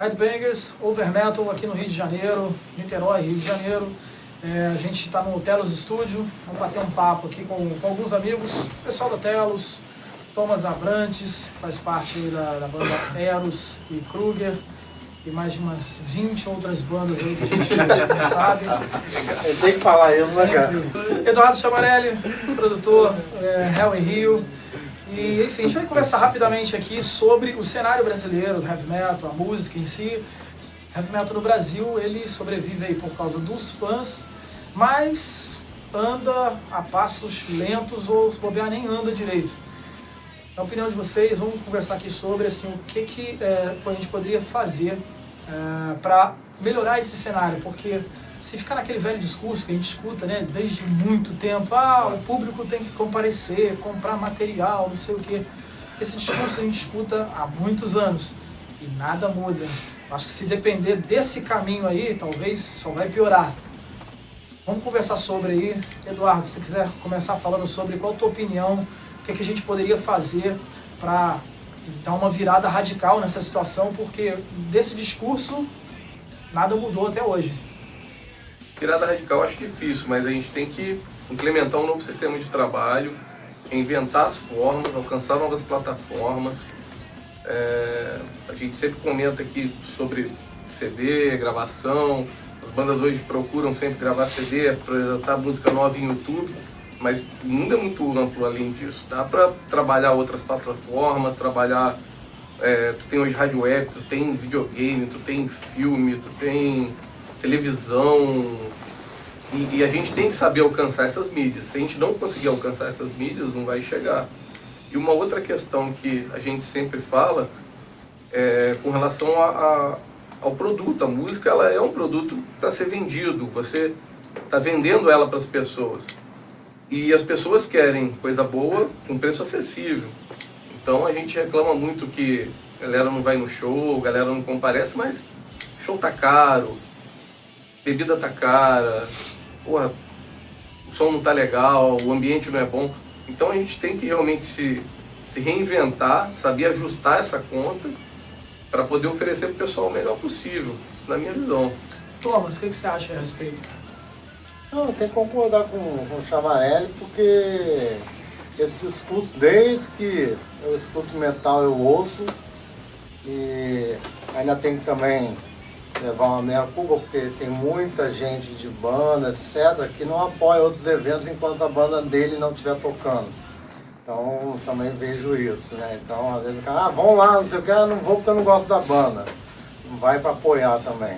Headbangers, Over Metal aqui no Rio de Janeiro, Niterói, Rio de Janeiro. A gente está no Telos Studio, vamos bater um papo aqui com alguns amigos, pessoal da Telos, Thomas Abrantes, que faz parte da banda Eros e Kruger, e mais de umas 20 outras bandas aí que a gente não sabe. Tem que falar isso, né, cara? Eduardo Chamarelli, produtor, Hell in Rio. E, enfim, a gente vai conversar rapidamente aqui sobre o cenário brasileiro do heavy metal, a música em si. Heavy metal no Brasil, ele sobrevive aí por causa dos fãs, mas anda a passos lentos ou se bobear nem anda direito. Na opinião de vocês, vamos conversar aqui sobre assim, o que a gente poderia fazer para melhorar esse cenário, porque se ficar naquele velho discurso que a gente escuta, né, desde muito tempo, o público tem que comparecer, comprar material, não sei o quê. Esse discurso a gente escuta há muitos anos e nada muda. Acho que se depender desse caminho aí, talvez só vai piorar. Vamos conversar sobre aí. Eduardo, se você quiser começar falando sobre qual a tua opinião, o que a gente poderia fazer para dar uma virada radical nessa situação, porque desse discurso nada mudou até hoje. Virada radical acho difícil, mas a gente tem que implementar um novo sistema de trabalho, inventar as formas, alcançar novas plataformas. A gente sempre comenta aqui sobre CD, gravação. As bandas hoje procuram sempre gravar CD, apresentar música nova em YouTube, mas o mundo é muito amplo além disso. Dá para trabalhar outras plataformas, trabalhar... tu tem hoje rádio web, tu tem videogame, tu tem filme, tu tem televisão, e a gente tem que saber alcançar essas mídias. Se a gente não conseguir alcançar essas mídias, não vai chegar. E uma outra questão que a gente sempre fala é com relação ao produto. A música, ela é um produto para ser vendido, você está vendendo ela para as pessoas. E as pessoas querem coisa boa com preço acessível. Então a gente reclama muito que a galera não vai no show, a galera não comparece, mas show tá caro, bebida tá cara, porra, o som não tá legal, o ambiente não é bom. Então a gente tem que realmente se reinventar, saber ajustar essa conta para poder oferecer para o pessoal o melhor possível, na minha visão. Thomas, o que você acha a respeito? Não, tem que concordar com o Chamarelli, porque esse discurso, desde que eu escuto metal, eu ouço, e ainda tem que também levar uma meia-culpa, porque tem muita gente de banda, etc., que não apoia outros eventos enquanto a banda dele não estiver tocando. Então, também vejo isso, né? Então, às vezes o cara, vamos lá, não sei o que, não vou porque eu não gosto da banda. Não vai para apoiar também.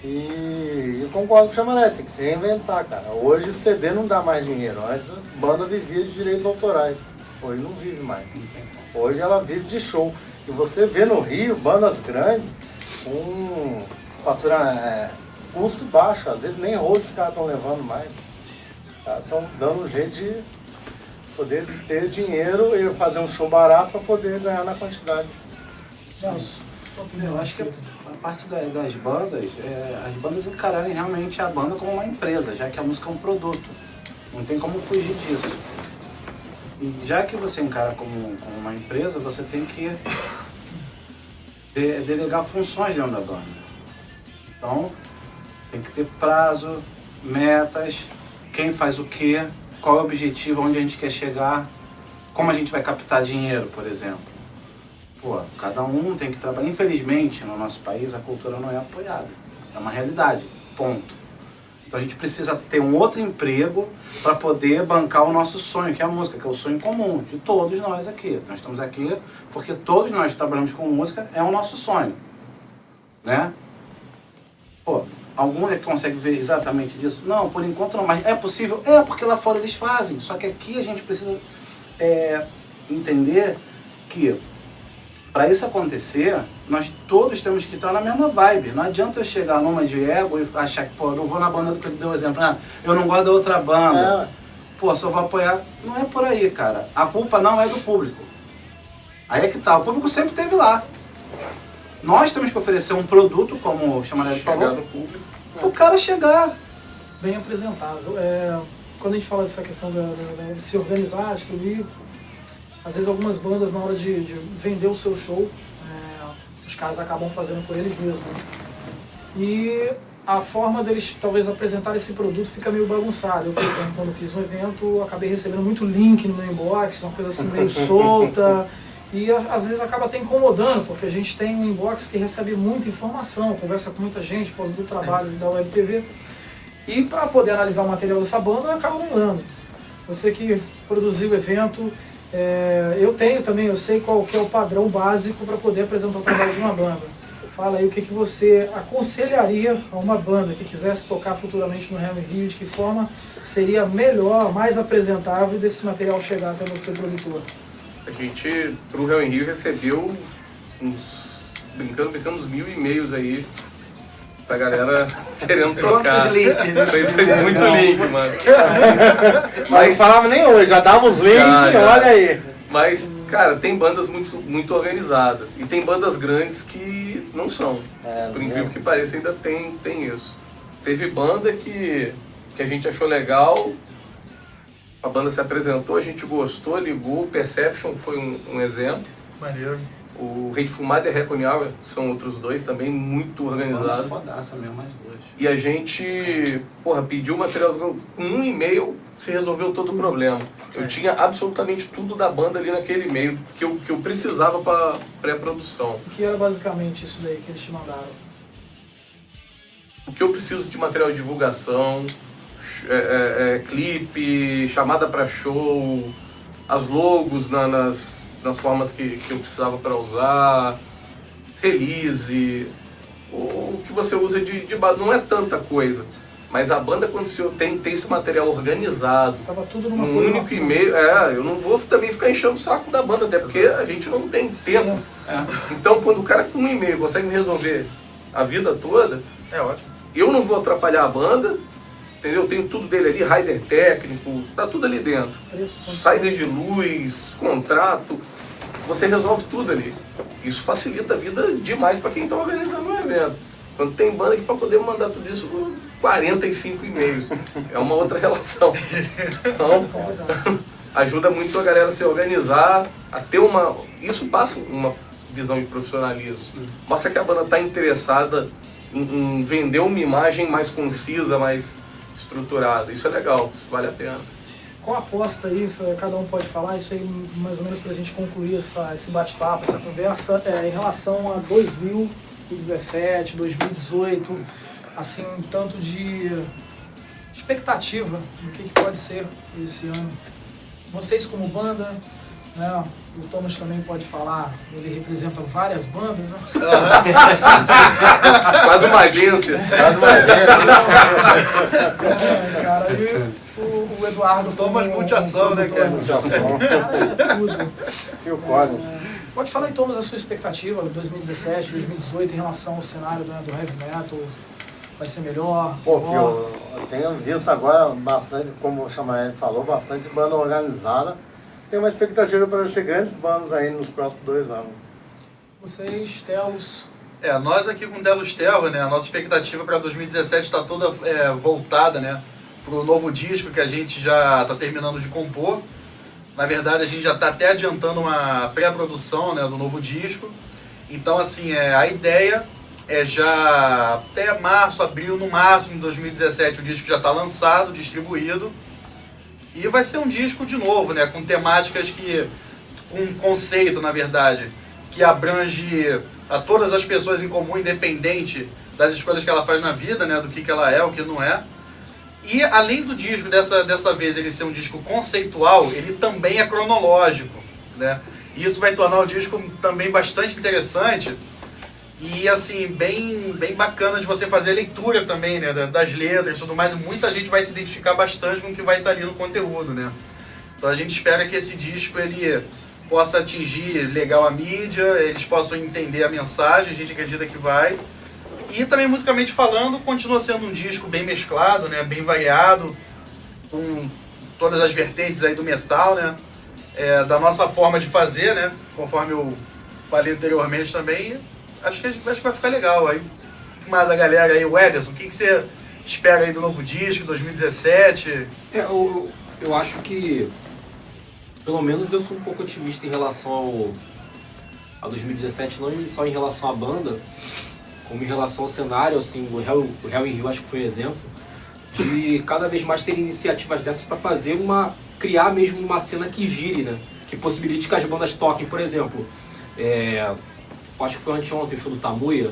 E concordo com o Chamaré, tem que se reinventar, cara. Hoje o CD não dá mais dinheiro. Antes a banda vivia de direitos autorais. Hoje não vive mais. Hoje ela vive de show. E você vê no Rio, bandas grandes, com custo baixo. Às vezes nem road os caras estão levando mais. Os caras estão dando um jeito de poder ter dinheiro e fazer um show barato para poder ganhar na quantidade. Eu acho que a parte das bandas, as bandas encararem realmente a banda como uma empresa, já que a música é um produto. Não tem como fugir disso. E já que você encara como uma empresa, você tem que delegar funções dentro da banda. Então, tem que ter prazo, metas, quem faz o quê, qual é o objetivo, onde a gente quer chegar, como a gente vai captar dinheiro, por exemplo. Pô, cada um tem que trabalhar. Infelizmente, no nosso país, a cultura não é apoiada. É uma realidade, ponto. Então a gente precisa ter um outro emprego para poder bancar o nosso sonho, que é a música, que é o sonho comum de todos nós aqui. Nós estamos aqui porque todos nós trabalhamos com música, é o nosso sonho, né? Pô, algum é que consegue ver exatamente disso? Não, por enquanto não, mas é possível? É, porque lá fora eles fazem. Só que aqui a gente precisa entender que para isso acontecer, nós todos temos que estar na mesma vibe. Não adianta eu chegar numa de ego e achar que, pô, eu não vou na banda do que ele deu exemplo, né? Eu não gosto da outra banda, pô, só vou apoiar. Não é por aí, cara. A culpa não é do público. Aí é que tá, o público sempre esteve lá. Nós temos que oferecer um produto, como o Chamarelli falou, no público, o cara chegar. Bem apresentado. Quando a gente fala dessa questão de se organizar, distribuir, às vezes algumas bandas na hora de vender o seu show, Os caras acabam fazendo por eles mesmos. E a forma deles talvez apresentar esse produto fica meio bagunçada. Eu, por exemplo, quando fiz um evento, acabei recebendo muito link no meu inbox, uma coisa assim meio solta. E às vezes acaba até incomodando, porque a gente tem um inbox que recebe muita informação, conversa com muita gente por causa do trabalho da Web TV. E para poder analisar o material dessa banda, acaba não dando. Você que produziu o evento, eu tenho também, eu sei qual que é o padrão básico para poder apresentar o trabalho de uma banda. Fala aí o que você aconselharia a uma banda que quisesse tocar futuramente no Hell in Rio, de que forma seria melhor, mais apresentável desse material chegar até você, produtor? A gente, pro Hell in Rio, recebeu brincando, uns 1000 e-mails aí pra galera querendo tocar. Foi muito link, mano. Mas não falava nem hoje, já dava os links, olha aí. Mas, cara, tem bandas muito organizadas. E tem bandas grandes que não são. Por incrível que pareça, ainda tem isso. Teve banda que a gente achou legal, a banda se apresentou, a gente gostou, ligou. O Perception foi um exemplo. Maneiro. O Hateful Mother e Reckoning Hour são outros dois também, muito organizados. Fodaça mesmo, mais dois. E a gente, pediu material, com um e-mail se resolveu todo o problema. Eu tinha absolutamente tudo da banda ali naquele e-mail que eu precisava para pré-produção. O que era basicamente isso daí que eles te mandaram? O que eu preciso de material de divulgação, clipe, chamada para show, as logos nas formas que eu precisava para usar, release, o que você usa de base, não é tanta coisa. Mas a banda, quando você tem esse material organizado, tava tudo numa num único e-mail, eu não vou também ficar enchendo o saco da banda, até porque a gente não tem tempo. Então, quando o cara com um e-mail consegue me resolver a vida toda, É ótimo. eu não vou atrapalhar a banda, entendeu? Eu tenho tudo dele ali, rider técnico, tá tudo ali dentro. Saída de luz, contrato, você resolve tudo ali. Isso facilita a vida demais para quem está organizando um evento. Quando tem banda que para poder mandar tudo isso com 45 e-mails, é uma outra relação. Então, ajuda muito a galera a se organizar, a ter isso passa uma visão de profissionalismo. Mostra que a banda está interessada em vender uma imagem mais concisa, mais estruturada. Isso é legal, isso vale a pena. Qual aposta aí, cada um pode falar, isso aí mais ou menos para a gente concluir esse bate-papo, essa conversa, em relação a 2017, 2018, assim, um tanto de expectativa do que pode ser esse ano. Vocês como banda, né? O Thomas também pode falar, ele representa várias bandas, né? Quase uma agência. Cara, e o Eduardo... Thomas multiação, né, cara? Multiação. Tudo. E o Collins. Pode falar, Thomas, a sua expectativa de 2017, 2018 em relação ao cenário do heavy metal? Vai ser melhor? Pô, eu tenho visto agora bastante, como o Chamael falou, bastante banda organizada. Tem uma expectativa para ser grandes bandas aí nos próximos 2 anos. Vocês, Telos? Nós aqui com o Delos Terror, né, a nossa expectativa para 2017 está toda voltada, né, para o novo disco que a gente já está terminando de compor. Na verdade, a gente já está até adiantando uma pré-produção, né, do novo disco. Então, assim, a ideia é já até março, abril, no máximo, de 2017, o disco já está lançado, distribuído. E vai ser um disco de novo, né, com temáticas com um conceito, na verdade, que abrange a todas as pessoas em comum, independente das escolhas que ela faz na vida, né, do que ela é, o que não é. E além do disco, dessa vez, ele ser um disco conceitual, ele também é cronológico, né? E isso vai tornar o disco também bastante interessante e, assim, bem bacana de você fazer a leitura também, né, das letras e tudo mais. Muita gente vai se identificar bastante com o que vai estar ali no conteúdo, né? Então a gente espera que esse disco ele possa atingir legal a mídia, eles possam entender a mensagem, a gente acredita que vai. E também, musicalmente falando, continua sendo um disco bem mesclado, né, bem variado, com todas as vertentes aí do metal, né, da nossa forma de fazer, né, conforme eu falei anteriormente também. Acho que vai ficar legal aí. Mas a galera aí, o Ederson, o que você espera aí do novo disco, 2017? Eu acho que, pelo menos eu sou um pouco otimista em relação a 2017, não só em relação à banda, como em relação ao cenário, assim, o Hell in Rio acho que foi exemplo, de cada vez mais ter iniciativas dessas para criar mesmo uma cena que gire, né? Que possibilite que as bandas toquem, por exemplo, acho que foi anteontem o show do Tamuia,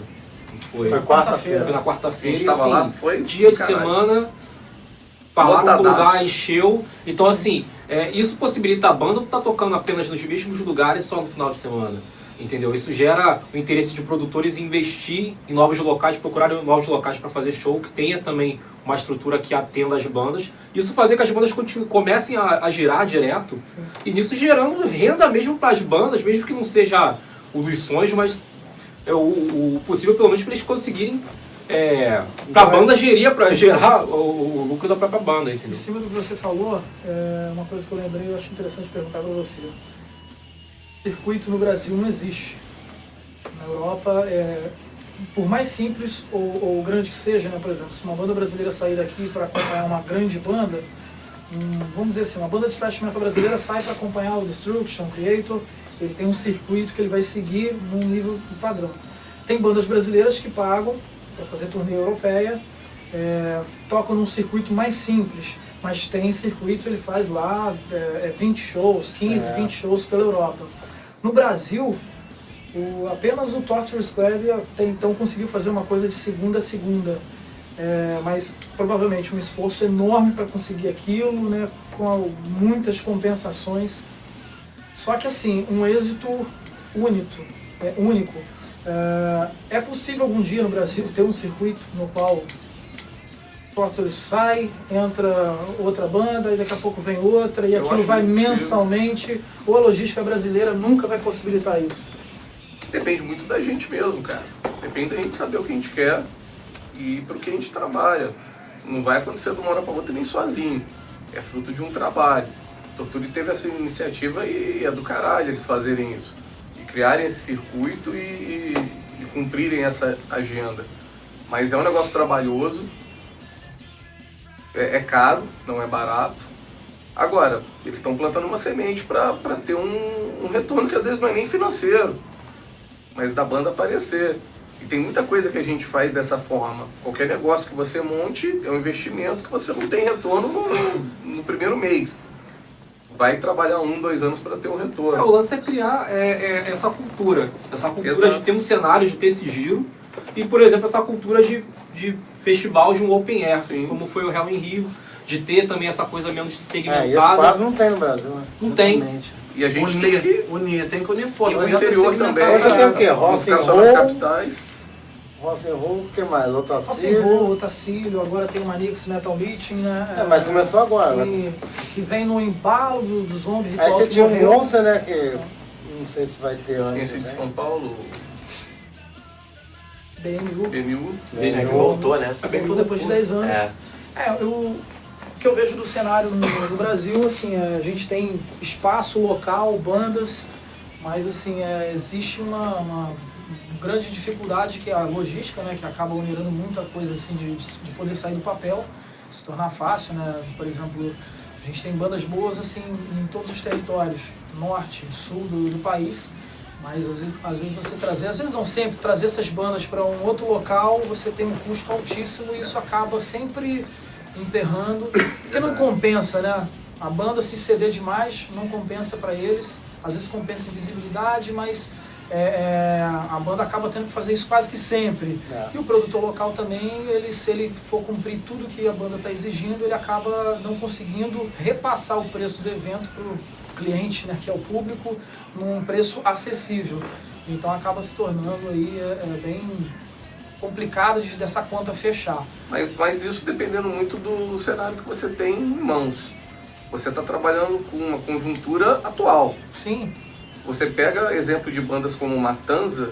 foi quarta-feira. foi na quarta-feira, A gente e tava assim, lá, foi dia de caralho. semana, falaram que o Lotadaço. lugar encheu, então assim, isso possibilita a banda não estar tocando apenas nos mesmos lugares só no final de semana, entendeu? Isso gera o interesse de produtores em investir em novos locais, procurarem novos locais para fazer show, que tenha também uma estrutura que atenda as bandas, isso fazer que as bandas comecem a girar direto, e nisso gerando renda mesmo para as bandas, mesmo que não seja o dos sonhos, mas o possível pelo menos para eles conseguirem para a banda gerar o lucro da própria banda, Em entendeu? cima do que você falou, uma coisa que eu lembrei, eu acho interessante perguntar para você. Circuito no Brasil não existe. Na Europa, por mais simples ou grande que seja, né? Por exemplo, se uma banda brasileira sair daqui para acompanhar uma grande banda, vamos dizer assim, uma banda de thrash metal brasileira sai para acompanhar o Destruction, Creator, ele tem um circuito que ele vai seguir num nível padrão. Tem bandas brasileiras que pagam para fazer turnê europeia, tocam num circuito mais simples, mas tem circuito, ele faz lá 20 shows, 15, 20 shows pela Europa. No Brasil, apenas o Torture Squad até então conseguiu fazer uma coisa de segunda a segunda, mas provavelmente um esforço enorme para conseguir aquilo, né, com muitas compensações. Só que assim, um êxito único. É possível algum dia no Brasil ter um circuito no qual Torture sai, entra outra banda e daqui a pouco vem outra e aquilo vai mensalmente, ou a logística brasileira nunca vai possibilitar isso? Depende muito da gente mesmo, cara. Depende da gente saber o que a gente quer e pro que a gente trabalha. Não vai acontecer de uma hora para outra nem sozinho. É fruto de um trabalho. Torture teve essa iniciativa e é do caralho eles fazerem isso. E criarem esse circuito e cumprirem essa agenda. Mas é um negócio trabalhoso, é caro, não é barato. Agora, eles estão plantando uma semente para ter um retorno que às vezes não é nem financeiro, mas da banda aparecer. E tem muita coisa que a gente faz dessa forma. Qualquer negócio que você monte é um investimento que você não tem retorno no primeiro mês. Vai trabalhar 1, 2 anos para ter um retorno. O lance é criar essa cultura Exato. de ter um cenário, de ter esse giro, e, por exemplo, essa cultura de festival, de um open air, Sim. como foi o Hell in Rio, de ter também essa coisa menos Isso segmentada. quase não tem no Brasil, né? Não tem. Exatamente. E a gente tem que... Unir, tem que unir E força. o Não adianta interior segmentar. também. Hoje tem o quê? Não Rock ficar and só nas roll? capitais. Rock and roll, o que mais? Rock'n'Roll, Otacílio. Otacílio, agora tem o Manix Metal Meeting, né? Mas começou agora, né? Que vem no embalo dos zombies. Aí você tinha um Monster, né? Que não sei se vai ter Tem antes. esse de Né? São Paulo, BMU. BNU. Veja que voltou, né? Voltou depois de 10 anos. O que eu vejo do cenário no Brasil, assim, a gente tem espaço local, bandas, mas assim, existe uma grande dificuldade que é a logística, né, que acaba onerando muita coisa assim de poder sair do papel, se tornar fácil, né? Por exemplo, a gente tem bandas boas assim em todos os territórios, norte, sul do país, mas às vezes você trazer, às vezes não sempre, trazer essas bandas para um outro local, você tem um custo altíssimo e isso acaba sempre emperrando, porque não compensa, né? A banda se ceder demais não compensa para eles, às vezes compensa em visibilidade, mas a banda acaba tendo que fazer isso quase que sempre. E o produtor local também, se ele for cumprir tudo que a banda está exigindo, ele acaba não conseguindo repassar o preço do evento para o cliente, né, que é o público, num preço acessível. Então acaba se tornando aí bem complicado dessa conta fechar. Mas isso dependendo muito do cenário que você tem em mãos. Você está trabalhando com uma conjuntura atual. Sim. Você pega exemplo de bandas como Matanza,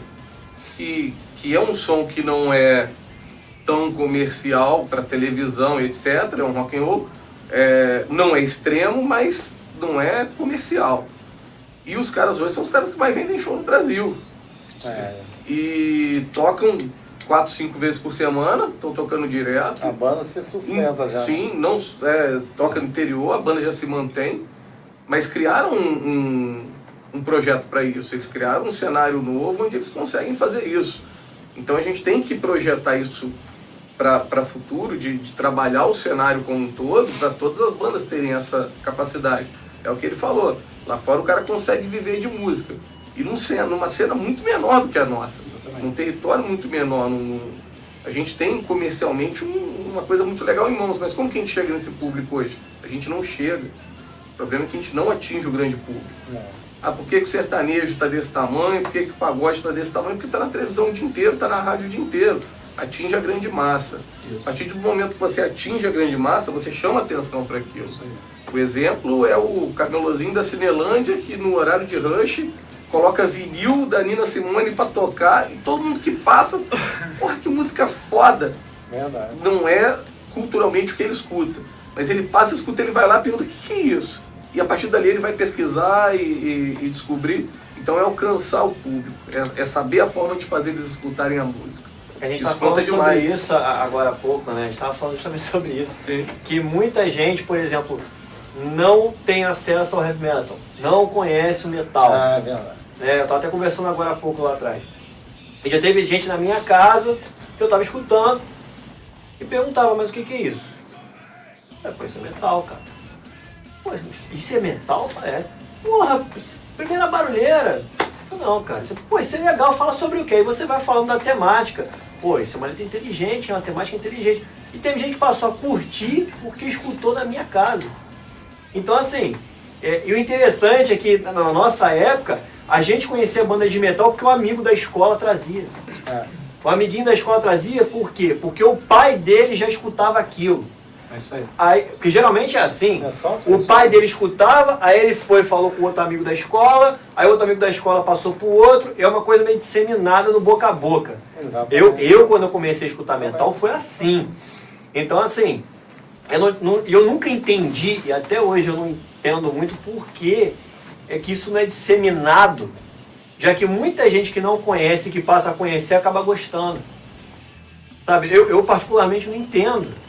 que é um som que não é tão comercial para televisão, etc. É um rock and roll, não é extremo, mas não é comercial. E os caras hoje são os caras que mais vendem show no Brasil. E tocam 4, 5 vezes por semana, estão tocando direto. A banda se sustenta já. Sim, toca no interior, a banda já se mantém, mas criaram um projeto para isso, eles criaram um cenário novo onde eles conseguem fazer isso. Então a gente tem que projetar isso para futuro, de trabalhar o cenário como um todo, para todas as bandas terem essa capacidade. É o que ele falou, lá fora o cara consegue viver de música, e numa cena muito menor do que a nossa, num território muito menor. A gente tem comercialmente uma coisa muito legal em mãos, mas como que a gente chega nesse público hoje? A gente não chega. O problema é que a gente não atinge o grande público. Por que o sertanejo está desse tamanho? Por que o pagode está desse tamanho? Porque está na televisão o dia inteiro, está na rádio o dia inteiro. Atinge a grande massa. A partir do momento que você atinge a grande massa, você chama atenção para aquilo. O exemplo é o camelozinho da Cinelândia, que no horário de rush coloca vinil da Nina Simone para tocar, e todo mundo que passa, porra, que música foda. Verdade. Não é culturalmente o que ele escuta, mas ele passa, escuta, ele vai lá e pergunta: o que é isso? E a partir dali ele vai pesquisar e descobrir. Então é alcançar o público, é saber a forma de fazer eles escutarem a música. A gente Isso estava falando conta sobre demais. isso agora há pouco, né? A gente estava falando justamente sobre isso. Sim. Que muita gente, por exemplo, não tem acesso ao heavy metal, não conhece o metal. É verdade. Eu estava até conversando agora há pouco lá atrás. E já teve gente na minha casa que eu estava escutando e perguntava: mas o que é isso? Pô, isso é metal, cara. Pô, isso é metal? É. Porra, primeira barulheira. Não, cara. Pô, isso é legal, fala sobre o quê? Aí você vai falando da temática. Pô, isso é uma letra inteligente, é uma temática inteligente. E teve gente que passou a curtir porque escutou na minha casa. Então, assim, e o interessante é que na nossa época, a gente conhecia a banda de metal porque o amigo da escola trazia. O amiguinho da escola trazia por quê? Porque o pai dele já escutava aquilo. É isso aí. Aí, porque geralmente é assim, É só assim, o pai dele escutava, aí ele foi e falou com o outro amigo da escola, aí outro amigo da escola passou pro outro, é uma coisa meio disseminada no boca a boca. Eu quando eu comecei a escutar metal, foi assim. Então, assim, eu nunca entendi, e até hoje eu não entendo muito por que é que isso não é disseminado, já que muita gente que não conhece, que passa a conhecer, acaba gostando. Sabe, eu particularmente não entendo.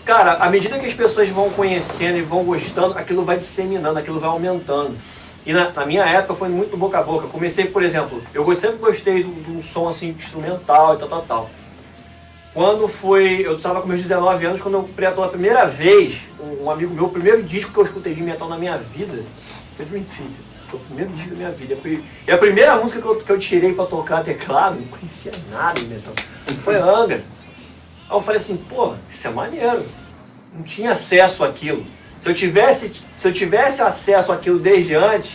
Cara, à medida que as pessoas vão conhecendo e vão gostando, aquilo vai disseminando, aquilo vai aumentando. E na minha época foi muito boca a boca. Comecei, por exemplo, eu sempre gostei de um som assim, instrumental e tal. Quando eu estava com meus 19 anos, quando eu pela primeira vez, um amigo meu, o primeiro disco que eu escutei de metal na minha vida foi Dream Theater. Foi o primeiro disco da minha vida. E a primeira música que eu tirei para tocar teclado, não conhecia nada de metal, foi Angra. Aí eu falei assim: pô, isso é maneiro. Não tinha acesso àquilo. Se eu tivesse acesso àquilo desde antes,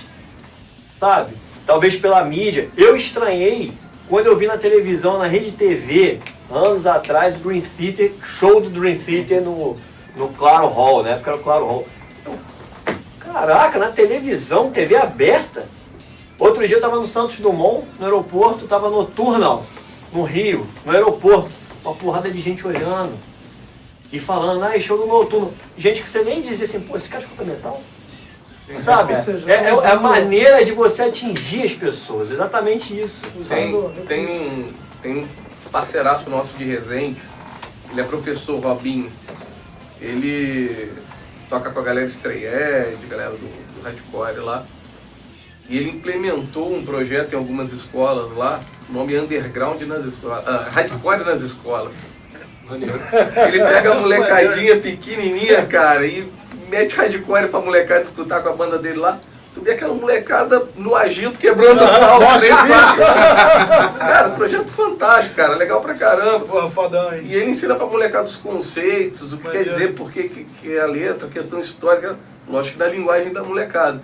sabe? Talvez pela mídia. Eu estranhei quando eu vi na televisão, na Rede TV, anos atrás, o Dream Theater, show do Dream Theater no Claro Hall, na época era o Claro Hall. Caraca, na televisão, TV aberta. Outro dia eu estava no Santos Dumont, no aeroporto, estava no Turnal, no Rio, no aeroporto. Uma porrada de gente olhando e falando: show do Noturno. Gente que você nem dizia assim: pô, esse cara escuta metal? Sabe? É a maneira de você atingir as pessoas, exatamente isso. Tem um parceiraço nosso de Resende, ele é professor, Robinho. Ele toca com a galera Stray Edge, galera do hardcore lá. E ele implementou um projeto em algumas escolas lá, nome Underground nas escolas, Hardcore nas escolas. Ele pega a molecadinha pequenininha, cara, e mete hardcore pra molecada escutar com a banda dele lá. Tu vê aquela molecada no agito quebrando o pau. Cara, projeto fantástico, cara, legal pra caramba. Porra, fodão, hein? E ele ensina pra molecada os conceitos, o que quer dizer, por que é a letra, a questão histórica, lógico que da linguagem da molecada.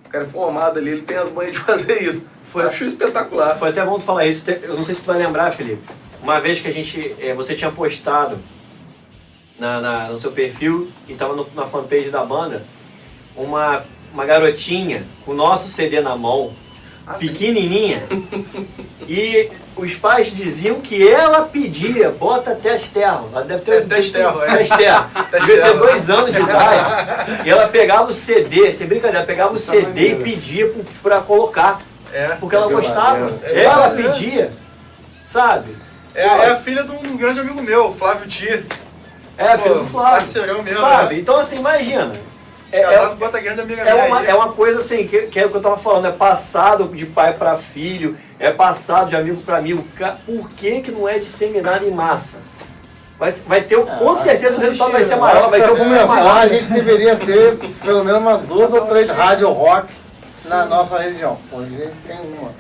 O cara é formado ali, ele tem as manhas de fazer isso. Eu acho espetacular. Foi até bom tu falar isso. Eu não sei se tu vai lembrar, Felipe. Uma vez que você tinha postado no seu perfil e estava na fanpage da banda, uma garotinha com o nosso CD na mão, pequenininha, e os pais diziam que ela pedia: bota Testerro. Ela deve ter Testerro, Testerro. Devia ter 2 anos de idade. E ela pegava o CD, sem brincadeira, pegava o CD e pedia pra colocar. Porque ela gostava. Ela pedia, sabe? É a filha de um grande amigo meu, Flávio Ti. Filho do Flávio. Parceirão mesmo. Sabe? Né? Então, assim, imagina. Casado com outra grande amiga minha. É uma coisa assim, que é o que eu tava falando, é passado de pai para filho, é passado de amigo para amigo. Por que não é disseminado em massa? Vai ter, com certeza o resultado vai ser maior, vai ter um começar, maior. A gente deveria ter pelo menos umas 2 ou 3 rádio rock na nossa região. Hoje a gente tem uma.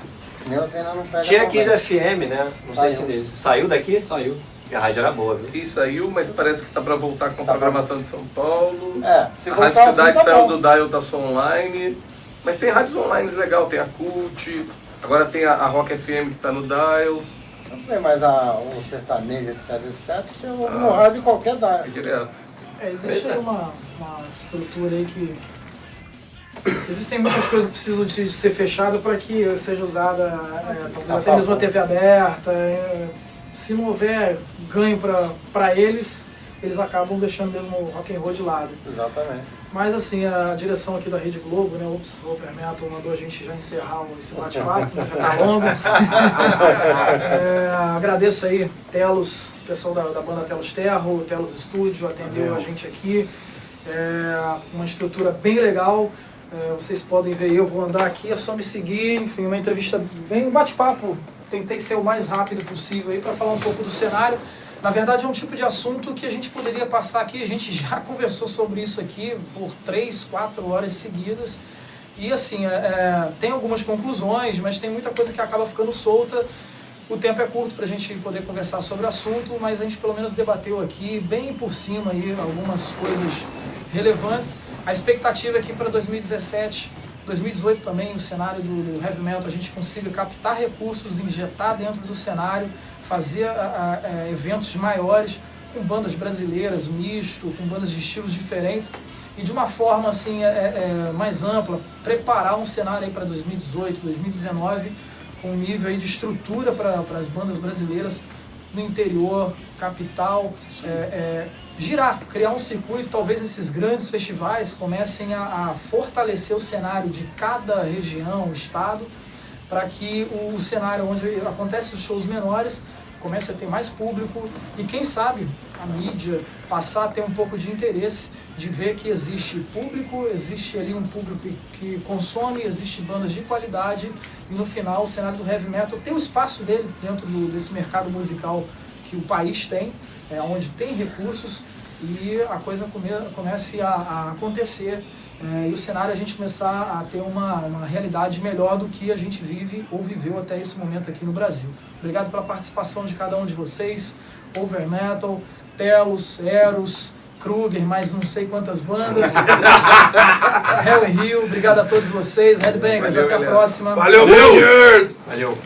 Você ainda não pega. Tinha 15 FM, né? Não sei se saiu daqui? Saiu. A rádio era boa, viu? E saiu, mas parece que tá para voltar com a programação de São Paulo. Se A voltar Rádio Cidade assim, tá saiu bom. do Dial, tá só online. Mas tem rádios online legal, tem a Cult, agora tem a Rock FM que tá no Dial. Não sei, mas o sertanejo, etc, eu vou no rádio de qualquer É data. direto. Existe aí uma estrutura aí que... Existem muitas coisas que precisam de ser fechadas para que seja usada, talvez até mesmo a TV aberta. Se não houver ganho para eles acabam deixando mesmo o rock and roll de lado. Exatamente. Mas assim, a direção aqui da Rede Globo, né, o Overmetal mandou a gente já encerrar esse bate-papo, que já tá longo. Agradeço aí, Telos, o pessoal da banda Telos Terro, o Telos Studio, atendeu a gente aqui. Uma estrutura bem legal. Vocês podem ver, eu vou andar aqui, é só me seguir. Enfim, uma entrevista bem, um bate-papo. Tentei ser o mais rápido possível aí para falar um pouco do cenário. Na verdade, é um tipo de assunto que a gente poderia passar aqui. A gente já conversou sobre isso aqui por 3, 4 horas seguidas. E assim, tem algumas conclusões, mas tem muita coisa que acaba ficando solta. O tempo é curto para a gente poder conversar sobre o assunto, mas a gente pelo menos debateu aqui bem por cima aí algumas coisas relevantes. A expectativa aqui para 2017, 2018 também, o cenário do heavy metal, a gente consiga captar recursos, injetar dentro do cenário, fazer eventos maiores com bandas brasileiras, misto, com bandas de estilos diferentes e de uma forma assim mais ampla, preparar um cenário aí para 2018, 2019 com um nível aí de estrutura para as bandas brasileiras no interior, capital, girar, criar um circuito. Talvez esses grandes festivais comecem a fortalecer o cenário de cada região, estado, para que o cenário onde acontecem os shows menores comece a ter mais público e, quem sabe, a mídia passar a ter um pouco de interesse de ver que existe público, existe ali um público que consome, existe bandas de qualidade e, no final, o cenário do heavy metal tem o espaço dele dentro desse mercado musical que o país tem, onde tem recursos e a coisa comece a acontecer e o cenário a gente começar a ter uma realidade melhor do que a gente vive ou viveu até esse momento aqui no Brasil. Obrigado pela participação de cada um de vocês, Overmetal, Telos, Eros, Kruger, mais não sei quantas bandas, Hell in Rio, obrigado a todos vocês, Headbangers, até a próxima. Valeu, Rangers! Valeu!